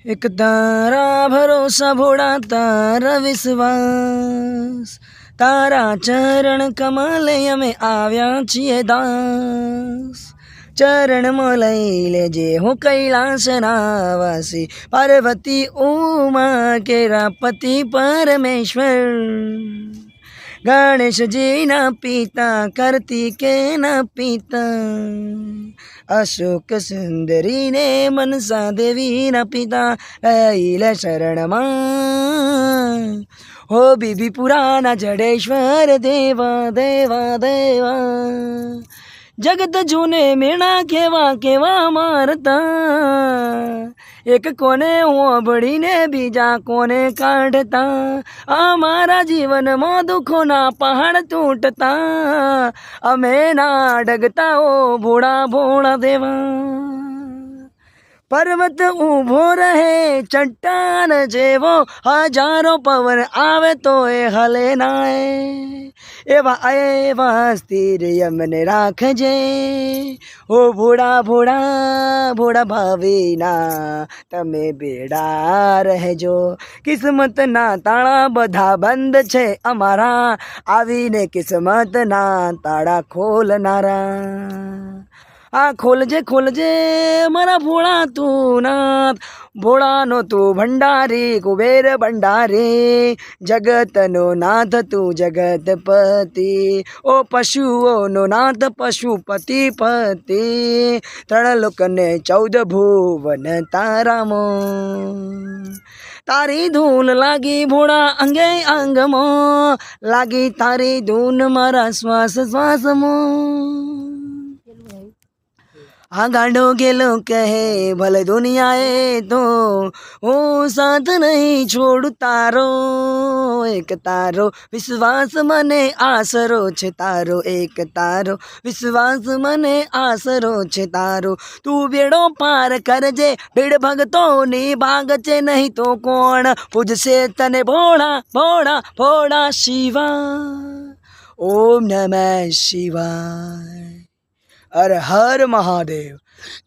एक तारा भरोसा भोळा तारा विश्वास तारा चरण कमले અમે આવ્યા છીએ દાસ ચરણમાં લઈ લેજે હું કૈલાસના વાસી પાર્વતી ઉમા કેરા પતિ પરમેશ્વર ગણેશજીના પિતા કાર્તિકેયના પિતા અશોક સુંદરીને મનસા દેવીના પિતા લઈ લે શરણમાં હો બીબી પુરાના જડેશ્વર દેવા દેવા દેવા જગત જૂને મેણા કેવા કેવા મારતા એક કોને ઓબળીને બીજા કોને કાઢતા અમારા જીવનમાં દુઃખોના પહાડ તૂટતા અમે ના ડગતા ઓ ભોળા ભોળા દેવા પર્વત ઊભો રહે ચટ્ટાન જેવો હજારો પવન આવે તો એ હલે નાય એવા એવા સ્થિર યમને રાખજે ઓ ભોળા ભોળા ભોળા ભાવીના તમે બેડા રહેજો કિસ્મતના તાળા બધા બંધ છે અમારા આવીને કિસ્મતના તાળા ખોલનારા આ ખોલજે ખોલજે મારા ભોળા તું નાથ ભોળાનો તું ભંડારી કુબેર ભંડારી જગતનો નાથ તું જગતપતિ ઓ પશુઓનો નાથ પશુપતિ પતિ ત્રણ લોકને 14 ભુવન તારામો તારી ધૂન લાગી ભોળા અંગે અંગમાં લાગી તારી ધૂન મારા શ્વાસ શ્વાસમાં આ ગાંડો ગેલો કહે ભલે દુનિયાએ તો હું સાથ નહીં છોડું તારો એક તારો વિશ્વાસ મને આસરો છે તારો એક તારો વિશ્વાસ મને આસરો છે તારો તું બેડો પાર કરજે ભીડ ભગતોની ભાગ છે નહીં તો કોણ પૂજશે તને ભોળા ભોળા ભોળા શિવા ઓમ નમઃ શિવાય हर हर महादेव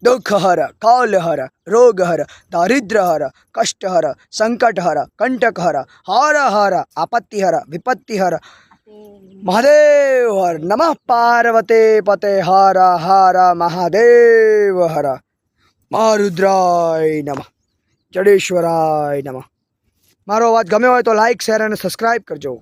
दुख हर काल हर रोग हर दारिद्र हर कष्ट हर संकट हर कंटक हर हर हर आपत्ति हर विपत्ति हर महादेव हर नमः पार्वते पते हर हर महादेव हर महारुद्राय नमः जडेश्वराय नमः। मारो अवाज गम्यो होय तो लाइक शेर और सब्सक्राइब करजो।